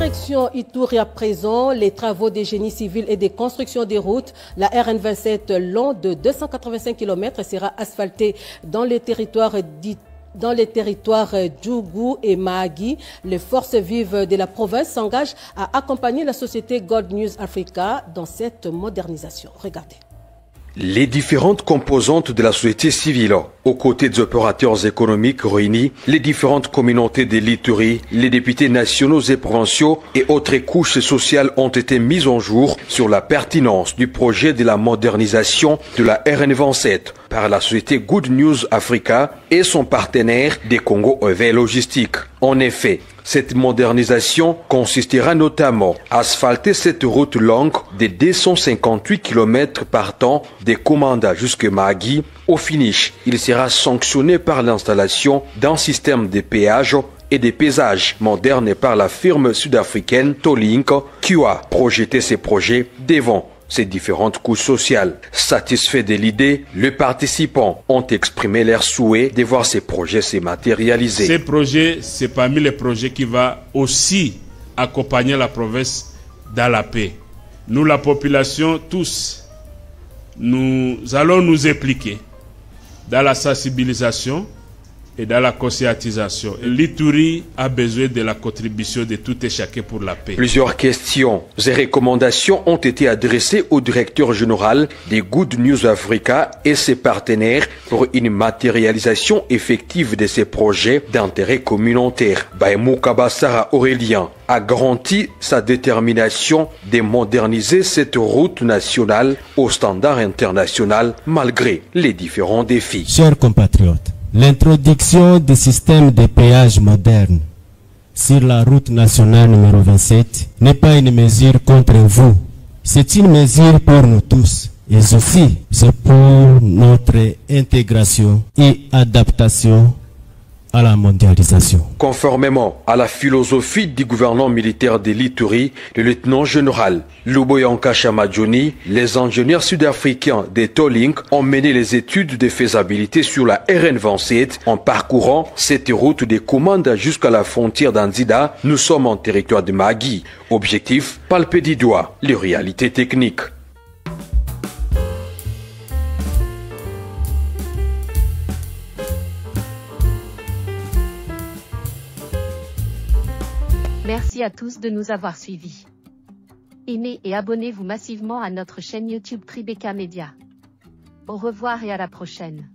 Direction Ituri à présent, les travaux des génies civils et des constructions des routes. La RN27 long de 285 km sera asphaltée dans les territoires Djougou et Mahagi. Les forces vives de la province s'engagent à accompagner la société Gold News Africa dans cette modernisation. Regardez. Les différentes composantes de la société civile, aux côtés des opérateurs économiques réunis, les différentes communautés de l'Ituri, les députés nationaux et provinciaux et autres couches sociales ont été mises en jour sur la pertinence du projet de la modernisation de la RN27 par la société Good News Africa et son partenaire des Congo EV Logistique. En effet, cette modernisation consistera notamment à asphalter cette route longue de 258 km partant des Komanda jusqu'à Mahagi. Au finish, il sera sanctionné par l'installation d'un système de péage et de paysage modernes par la firme sud-africaine Tolink qui a projeté ces projets devant ces différentes couches sociales. Satisfaits de l'idée, les participants ont exprimé leur souhait de voir ces projets se matérialiser. Ces projets, c'est parmi les projets qui vont aussi accompagner la province dans la paix. Nous, la population, tous, nous allons nous impliquer dans la sensibilisation et dans la conscientisation. L'Ituri a besoin de la contribution de tout et chacun pour la paix. Plusieurs questions et recommandations ont été adressées au directeur général des Good News Africa et ses partenaires pour une matérialisation effective de ces projets d'intérêt communautaire. Baemou Kabassara Aurélien a garanti sa détermination de moderniser cette route nationale au standard international malgré les différents défis. Chers compatriotes, l'introduction du système de péage moderne sur la route nationale numéro 27 n'est pas une mesure contre vous. C'est une mesure pour nous tous. Et aussi, c'est pour notre intégration et adaptation à la mondialisation. Conformément à la philosophie du gouvernement militaire de l'Ituri, le lieutenant-général Luboyanka Chamadjoni, les ingénieurs sud-africains des Tolink ont mené les études de faisabilité sur la RN27 en parcourant cette route des Komanda jusqu'à la frontière d'Anzida. Nous sommes en territoire de Mahagi. Objectif, palper du doigt les réalités techniques. Merci à tous de nous avoir suivis. Aimez et abonnez-vous massivement à notre chaîne YouTube Tribeca Media. Au revoir et à la prochaine.